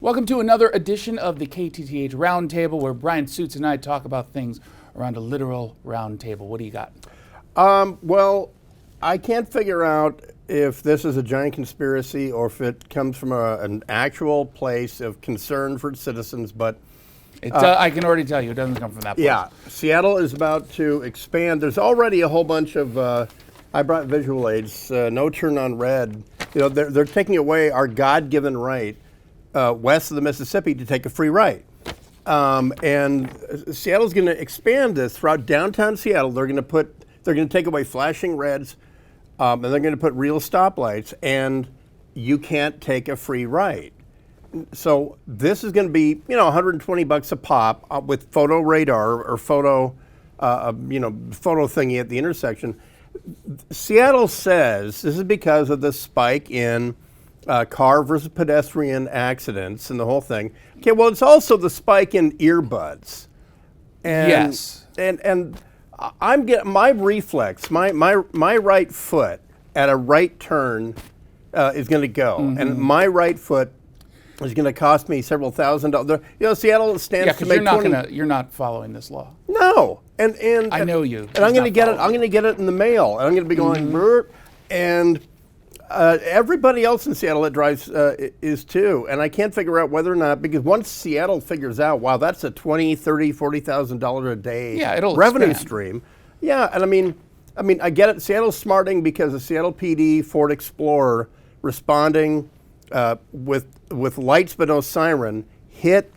Welcome to another edition of the KTTH Roundtable, where Bryan Suits and I talk about things around a literal round table. What do you got? Well, I can't figure out if this is a giant conspiracy or if it comes from an actual place of concern for citizens, but I can already tell you it doesn't come from that place. yeah, Seattle is about to expand. There's already a whole bunch of, I brought visual aids, no turn on red. You know, they're taking away our God-given right west of the Mississippi to take a free right. And Seattle's going to expand this throughout downtown Seattle. They're going to take away flashing reds, and they're going to put real stoplights, and you can't take a free right. So this is going to be, $120 a pop with photo radar or photo thingy at the intersection. Seattle says this is because of the spike in car versus pedestrian accidents and the whole thing. Okay, well, it's also the spike in earbuds. And, yes. And I'm getting my reflex, my right foot at a right turn is going to go, and my right foot is going to cost me several $1,000s. Seattle stands to make you're not following this law. No, and I know you. And I'm going to get it. I'm going to get it in the mail, and I'm going to be going burp, and everybody else in Seattle that drives is too. And I can't figure out whether or not, because once Seattle figures out, wow, that's a $20,000, $30,000, $40,000 a day revenue stream. Yeah, and I mean, I get it. Seattle's smarting because the Seattle PD Ford Explorer responding with lights but no siren hit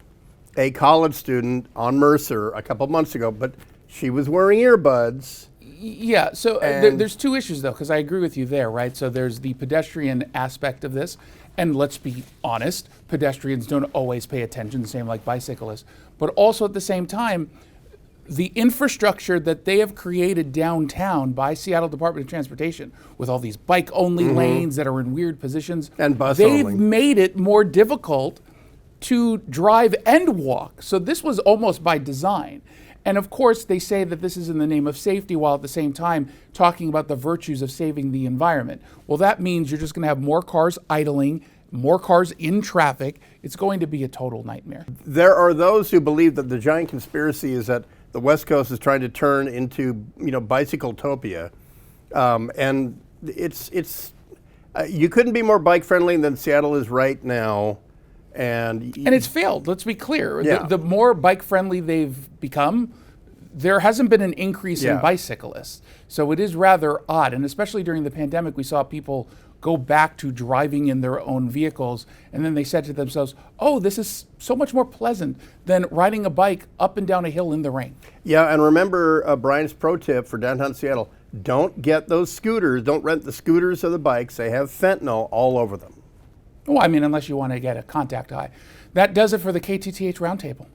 a college student on Mercer a couple months ago, but she was wearing earbuds. Yeah, so there's two issues, though, because I agree with you there, right? So there's the pedestrian aspect of this, and let's be honest, pedestrians don't always pay attention, the same like bicyclists. But also at the same time, the infrastructure that they have created downtown by Seattle Department of Transportation, with all these bike-only lanes that are in weird positions, and they've made it more difficult to drive and walk. So this was almost by design. And of course, they say that this is in the name of safety, while at the same time talking about the virtues of saving the environment. Well, that means you're just going to have more cars idling, more cars in traffic. It's going to be a total nightmare. There are those who believe that the giant conspiracy is that the West Coast is trying to turn into, bicycletopia, and it's you couldn't be more bike friendly than Seattle is right now. And it's failed. Let's be clear. Yeah. The more bike-friendly they've become, there hasn't been an increase in bicyclists. So it is rather odd. And especially during the pandemic, we saw people go back to driving in their own vehicles. And then they said to themselves, oh, this is so much more pleasant than riding a bike up and down a hill in the rain. Yeah, and remember Brian's pro tip for downtown Seattle, don't get those scooters. Don't rent the scooters or the bikes. They have fentanyl all over them. Well, unless you want to get a contact high. That does it for the KTTH Roundtable.